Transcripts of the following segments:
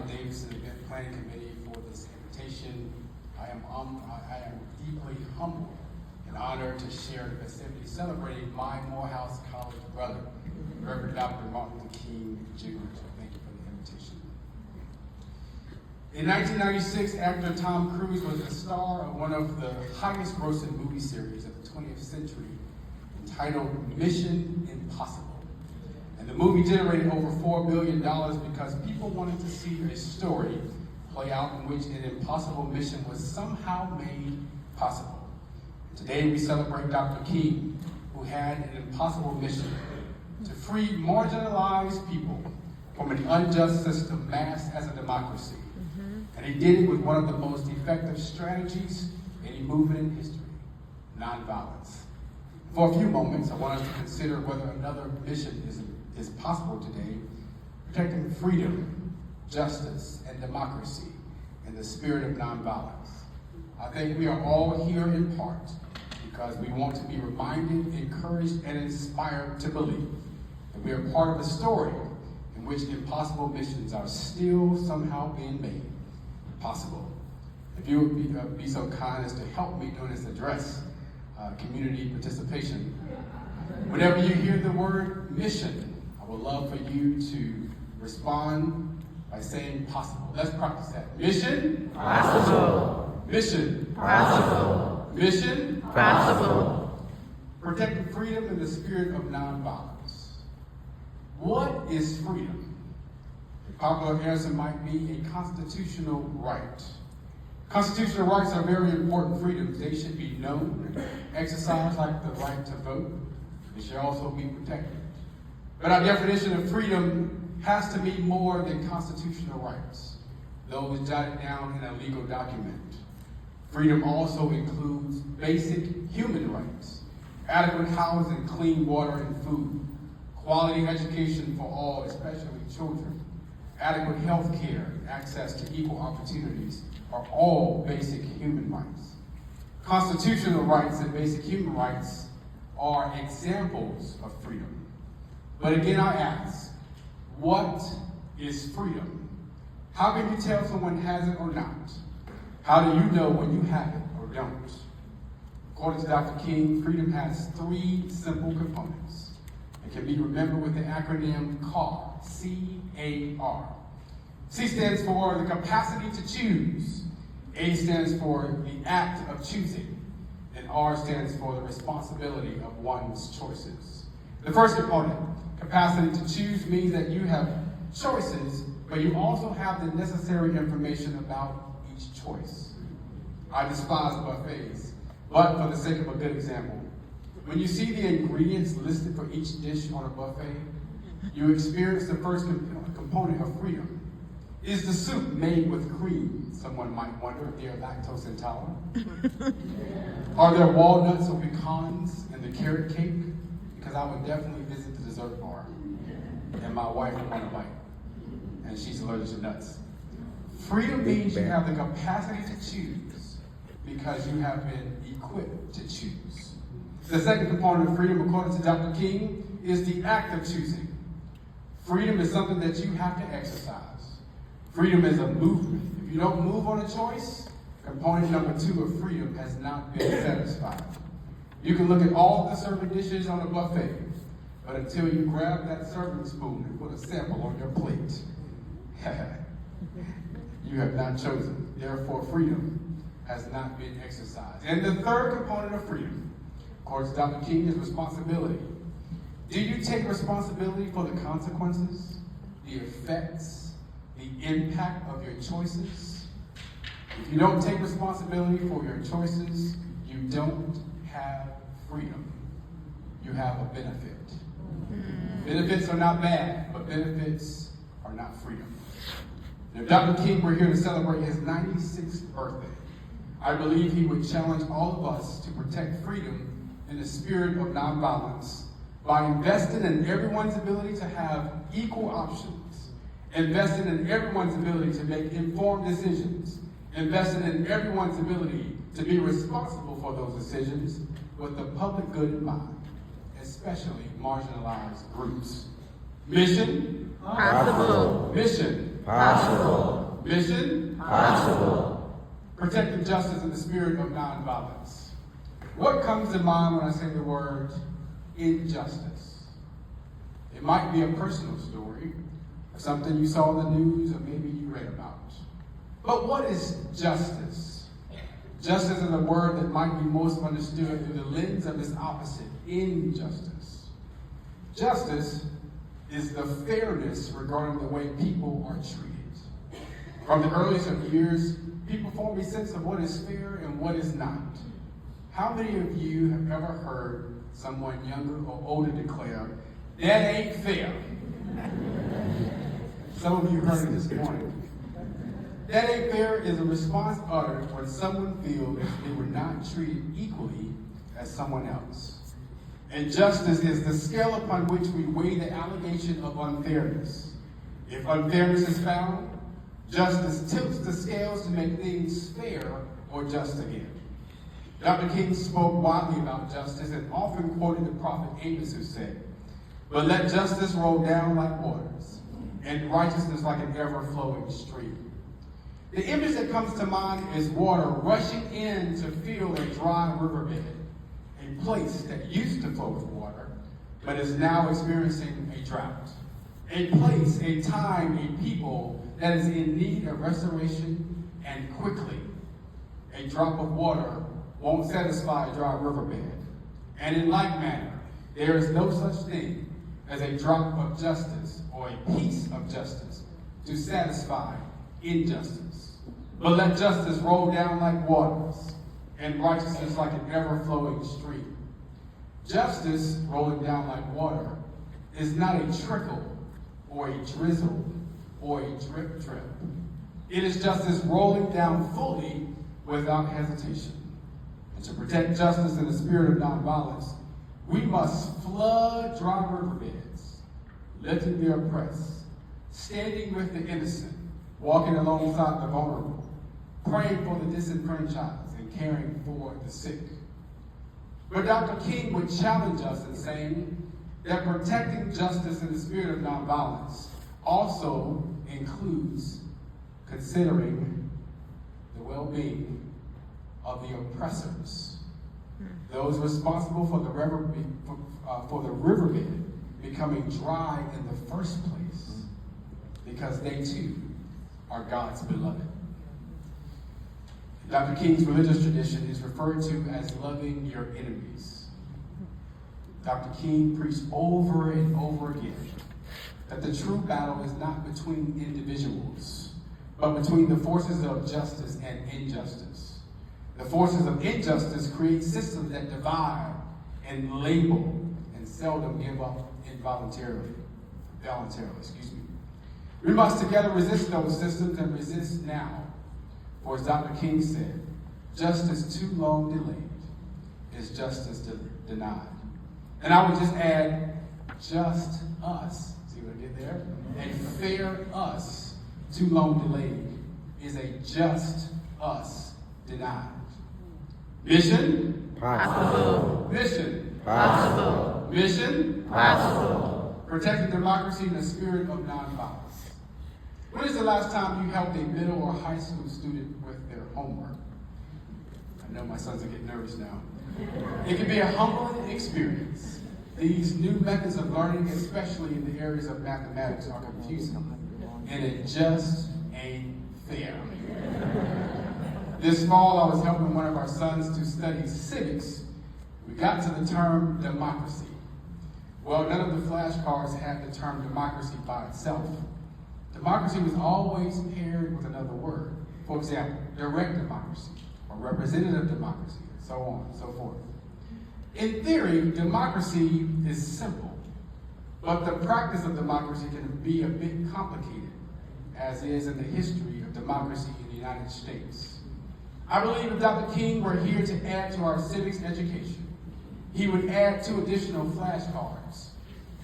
the Davidson Event Planning Committee for this invitation. I am deeply humbled and honored to share the festivities celebrating my Morehouse College brother, Reverend Dr. Martin Luther King Jr. So thank you for the invitation. In 1996, actor Tom Cruise was the star of one of the highest grossing movie series of the 20th century, entitled Mission Impossible. And the movie generated over $4 billion because people wanted to see a story play out in which an impossible mission was somehow made possible. Today we celebrate Dr. King, who had an impossible mission to free marginalized people from an unjust system masked as a democracy. And he did it with one of the most effective strategies in any movement in history, nonviolence. For a few moments, I want us to consider whether another mission is possible today, protecting freedom, justice, and democracy in the spirit of nonviolence. I think we are all here in part because we want to be reminded, encouraged, and inspired to believe that we are part of a story in which impossible missions are still somehow being made possible. If you would be so kind as to help me during this address, community participation. Whenever you hear the word mission, I would love for you to respond by saying possible. Let's practice that. Mission? Possible. Mission? Possible. Mission? Possible. Protecting freedom in the spirit of nonviolence. What is freedom? A popular answer might be a constitutional right. Constitutional rights are very important freedoms. They should be known, exercised like the right to vote. They should also be protected. But our definition of freedom has to be more than constitutional rights, those jotted down in a legal document. Freedom also includes basic human rights, adequate housing, clean water and food, quality education for all, especially children, adequate health care, access to equal opportunities are all basic human rights. Constitutional rights and basic human rights are examples of freedom. But again, I ask, what is freedom? How can you tell someone has it or not? How do you know when you have it or don't? According to Dr. King, freedom has three simple components. It can be remembered with the acronym CAR, C-A-R. C stands for the capacity to choose. A stands for the act of choosing. And R stands for the responsibility of one's choices. The first component, capacity to choose, means that you have choices, but you also have the necessary information about each choice. I despise buffets, but for the sake of a good example, when you see the ingredients listed for each dish on a buffet, you experience the first component of freedom. Is the soup made with cream? Someone might wonder if they're lactose intolerant. Are there walnuts or pecans in the carrot cake? Because I would definitely visit the dessert bar, and my wife would want to bite, and she's allergic to nuts. Freedom means you have the capacity to choose because you have been equipped to choose. The second component of freedom, according to Dr. King, is the act of choosing. Freedom is something that you have to exercise. Freedom is a movement. If you don't move on a choice, component number 2 of freedom has not been satisfied. You can look at all the serving dishes on a buffet, but until you grab that serving spoon and put a sample on your plate, you have not chosen. Therefore, freedom has not been exercised. And the third component of freedom, according to Dr. King, is responsibility. Do you take responsibility for the consequences, the effects, the impact of your choices? If you don't take responsibility for your choices, you don't have freedom. You have a benefit. Benefits are not bad, but benefits are not freedom. If Dr. King were here to celebrate his 96th birthday, I believe he would challenge all of us to protect freedom in the spirit of nonviolence by investing in everyone's ability to have equal options, investing in everyone's ability to make informed decisions, investing in everyone's ability to be responsible for those decisions with the public good in mind, especially marginalized groups. Mission? Possible. Mission? Possible. Mission? Possible. Protecting justice in the spirit of nonviolence. What comes to mind when I say the word injustice? It might be a personal story, or something you saw in the news, or maybe you read about. But what is justice? Justice is a word that might be most understood through the lens of its opposite, injustice. Justice is the fairness regarding the way people are treated. From the earliest of years, people form a sense of what is fair and what is not. How many of you have ever heard someone younger or older declare, "That ain't fair"? Some of you heard it this morning. That ain't fair is a response uttered when someone feels they were not treated equally as someone else. And justice is the scale upon which we weigh the allegation of unfairness. If unfairness is found, justice tilts the scales to make things fair or just again. Dr. King spoke widely about justice and often quoted the prophet Amos, who said, "But let justice roll down like waters, and righteousness like an ever-flowing stream." The image that comes to mind is water rushing in to fill a dry riverbed, a place that used to flow with water, but is now experiencing a drought. A place, a time, a people that is in need of restoration, and quickly. A drop of water won't satisfy a dry riverbed. And in like manner, there is no such thing as a drop of justice or a piece of justice to satisfy injustice. But let justice roll down like waters, and righteousness like an ever-flowing stream. Justice rolling down like water is not a trickle or a drizzle or a drip drip. It is justice rolling down fully without hesitation. And to protect justice in the spirit of nonviolence, we must flood dry riverbeds, lifting the oppressed, standing with the innocent, walking alongside the vulnerable, praying for the disenfranchised, and caring for the sick. But Dr. King would challenge us in saying that protecting justice in the spirit of nonviolence also includes considering the well-being of the oppressors, those responsible for the riverbed becoming dry in the first place, because they too are God's beloved. Dr. King's religious tradition is referred to as loving your enemies. Dr. King preached over and over again that the true battle is not between individuals, but between the forces of justice and injustice. The forces of injustice create systems that divide and label and seldom give up voluntarily. We must together resist those systems and resist now. For as Dr. King said, justice too long delayed is justice denied. And I would just add, just us. See what I did there? A fair us too long delayed is a just us denied. Mission? Possible. Mission? Possible. Mission? Possible. Protecting democracy in the spirit of nonviolence. When is the last time you helped a middle or high school student with their homework? I know my sons are getting nervous now. It can be a humbling experience. These new methods of learning, especially in the areas of mathematics, are confusing, and it just ain't fair. This fall, I was helping one of our sons to study civics. We got to the term democracy. Well, none of the flashcards had the term democracy by itself. Democracy was always paired with another word. For example, direct democracy, or representative democracy, and so on and so forth. In theory, democracy is simple, but the practice of democracy can be a bit complicated, as is in the history of democracy in the United States. I believe if Dr. King were here to add to our civics education, he would add 2 additional flashcards,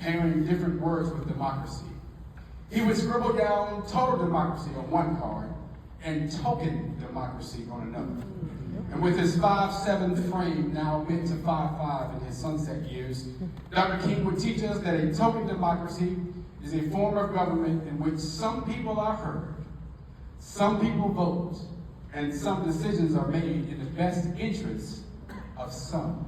pairing different words with democracy. He would scribble down total democracy on one card and token democracy on another. And with his 5'7" frame now bent to 5'5" in his sunset years, Dr. King would teach us that a token democracy is a form of government in which some people are heard, some people vote, and some decisions are made in the best interest of some.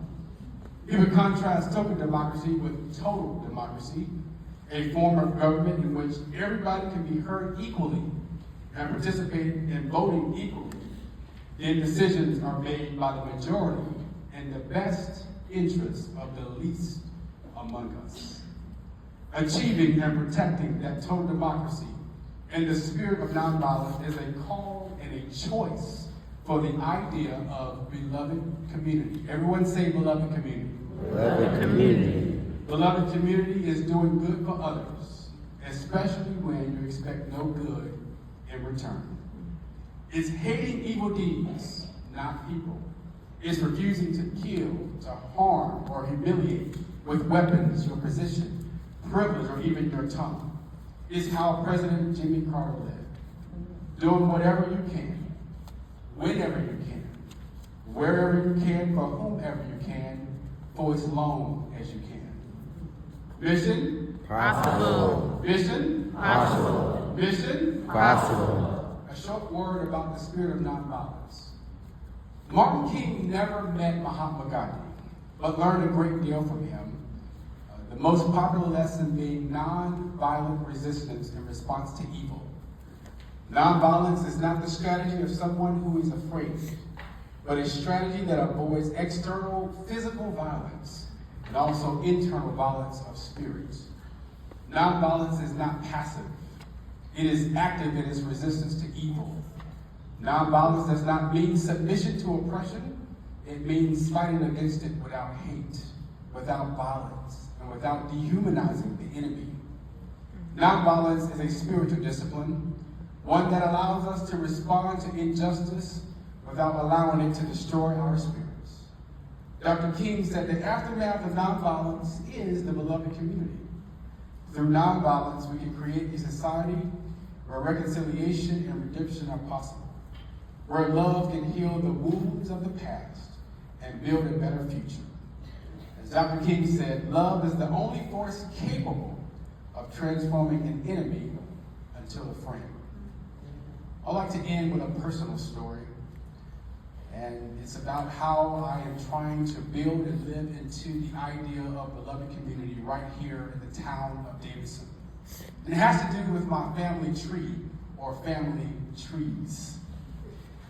He would contrast token democracy with total democracy, a form of government in which everybody can be heard equally and participate in voting equally. Then decisions are made by the majority in the best interest of the least among us. Achieving and protecting that total democracy in the spirit of nonviolence is a call and a choice for the idea of beloved community. Everyone say beloved community. Beloved community. Beloved community is doing good for others, especially when you expect no good in return. It's hating evil deeds, not people. It's refusing to kill, to harm, or humiliate with weapons, your position, privilege, or even your tongue. It's how President Jimmy Carter lived. Doing whatever you can, whenever you can, wherever you can, for whomever you can, for as long as you can. Mission? Possible. Mission? Possible. Mission? Possible. A short word about the spirit of nonviolence. Martin King never met Mahatma Gandhi, but learned a great deal from him. The most popular lesson being nonviolent resistance in response to evil. Nonviolence is not the strategy of someone who is afraid, but a strategy that avoids external physical violence and also internal violence of spirit. Nonviolence is not passive. It is active in its resistance to evil. Nonviolence does not mean submission to oppression. It means fighting against it without hate, without violence, and without dehumanizing the enemy. Nonviolence is a spiritual discipline, one that allows us to respond to injustice without allowing it to destroy our spirits. Dr. King said the aftermath of nonviolence is the beloved community. Through nonviolence, we can create a society where reconciliation and redemption are possible, where love can heal the wounds of the past and build a better future. As Dr. King said, love is the only force capable of transforming an enemy into a friend. I'd like to end with a personal story, and it's about how I am trying to build and live into the idea of beloved community right here in the town of Davidson. And it has to do with my family tree, or family trees.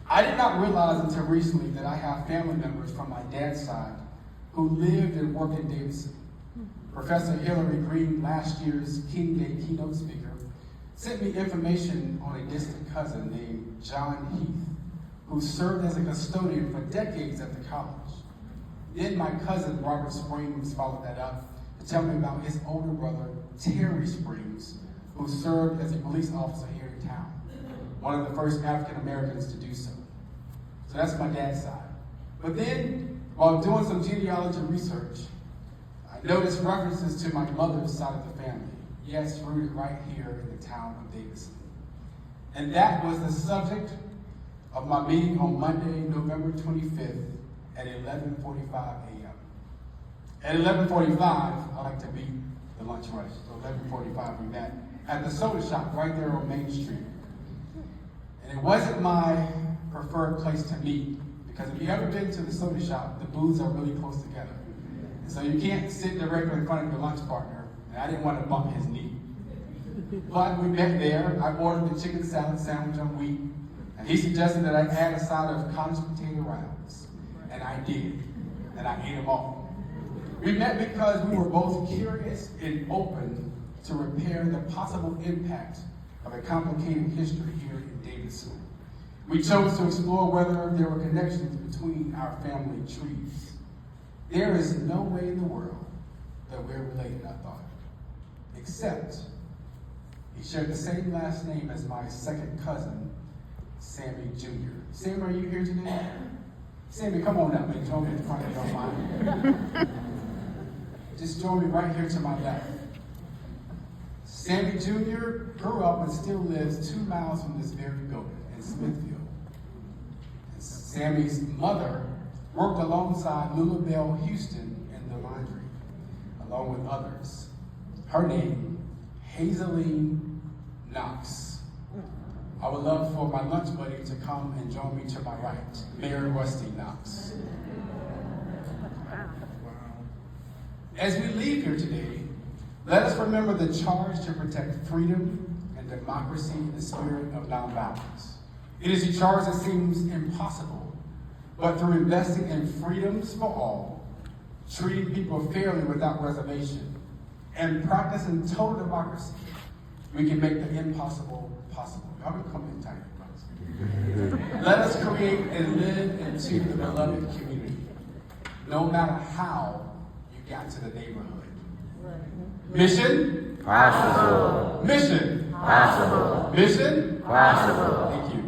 I did not realize until recently that I have family members from my dad's side who lived and worked in Davidson. Professor Hillary Green, last year's King Day Keynote speaker, sent me information on a distant cousin named John Heath, who served as a custodian for decades at the college. Then my cousin Robert Springs followed that up to tell me about his older brother Terry Springs, who served as a police officer here in town, one of the first African Americans to do so. So that's my dad's side. But then, while doing some genealogy research, I noticed references to my mother's side of the family. Yes, rooted right here in the town of Davidson. And that was the subject of my meeting on Monday, November 25th at 11:45 a.m. At 11:45, I like to beat the lunch rush. So 11:45 we met at the soda shop right there on Main Street. And it wasn't my preferred place to meet, because if you've ever been to the soda shop, the booths are really close together. And so you can't sit directly in front of your lunch partner, and I didn't want to bump his knee. But we met there. I ordered the chicken salad sandwich on wheat, and he suggested that I add a side of cottage potato rounds. And I did, and I ate them all. We met because we were both curious and open to repair the possible impact of a complicated history here in Davidson. We chose to explore whether there were connections between our family trees. There is no way in the world that we're related, I thought, except he shared the same last name as my second cousin, Sammy Jr. Sammy, are you here today? Sammy, come on up and join me in front of your mind. Just join me right here to my left. Sammy Jr. grew up and still lives 2 miles from this very building in Smithfield. And Sammy's mother worked alongside Lulabelle Houston in the laundry, along with others. Her name, Hazeline Knox. I would love for my lunch buddy to come and join me to my right, Mary Rusty Knox. As we leave here today, let us remember the charge to protect freedom and democracy in the spirit of nonviolence. It is a charge that seems impossible, but through investing in freedoms for all, treating people fairly without reservation, and practicing total democracy, we can make the impossible possible. Y'all can come in tight, brothers. Let us create and live into the beloved community, no matter how you got to the neighborhood. Mission? Possible. Mission? Possible. Mission? Possible. Thank you.